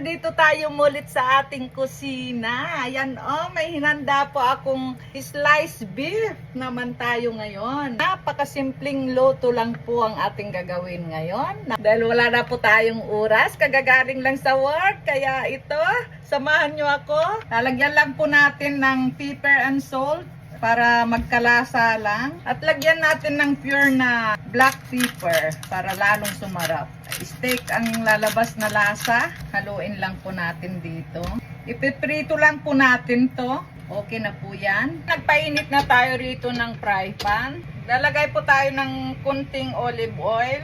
nandito tayo mulit sa ating kusina. Ayan may hinanda po akong sliced beef naman tayo ngayon. Napakasimpleng luto lang po ang ating gagawin ngayon. Dahil wala na po tayong oras, kagagaling lang sa work. Kaya ito, samahan nyo ako. Lalagyan lang po natin ng pepper and salt para magkalasa lang. At lagyan natin ng pure na black pepper para lalong sumarap. Steak ang lalabas na lasa. Haluin lang po natin dito. Ipiprito lang po natin to. Okay na po yan. Nagpainit na tayo rito ng fry pan. Lalagay po tayo ng kunting olive oil.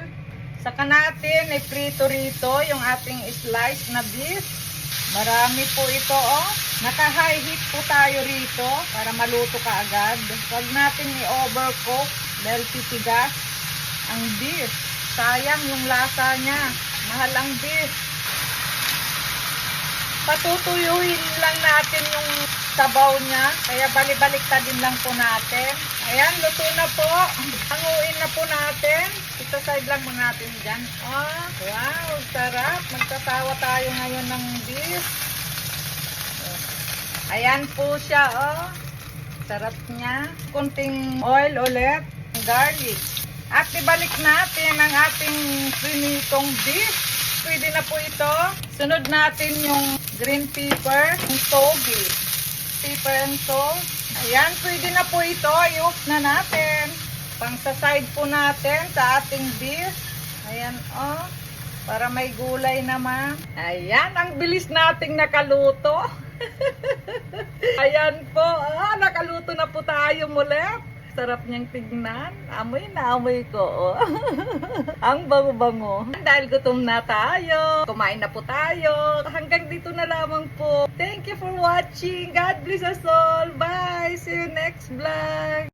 Saka natin iprito rito yung ating slice na beef. Marami po ito Naka-high heat po tayo rito para maluto kaagad. Huwag natin i-overcook dahil titigas ang beef. Sayang yung lasa niya. Mahal ang beef. Patutuyuhin lang natin yung sabaw niya. Kaya balik-baliktadin lang po natin. Ayan, luto na po. Hanguin na po natin. Ito-side lang muna natin dyan. Wow, sarap. Magsasawa tayo ngayon ng beef. Ayan po siya, Sarap niya. Kunting oil ulit. Garlic. At ibalik natin ang ating prinitong beef. Pwede na po ito. Sunod natin yung green pepper, yung togi. Pepper and salt. Ayan, pwede na po ito. I-off na natin. Pang-side po natin sa ating beef. Ayan, para may gulay naman. Ayan, ang bilis nating nakaluto. Ayan po, nakaluto na po tayo muli. Sarap niyang tignan. Amoy na amoy ko. Ang bango-bango. Dahil gutom na tayo, kumain na po tayo. Hanggang dito na lamang po. Thank you for watching. God bless us all. Bye. See you next vlog.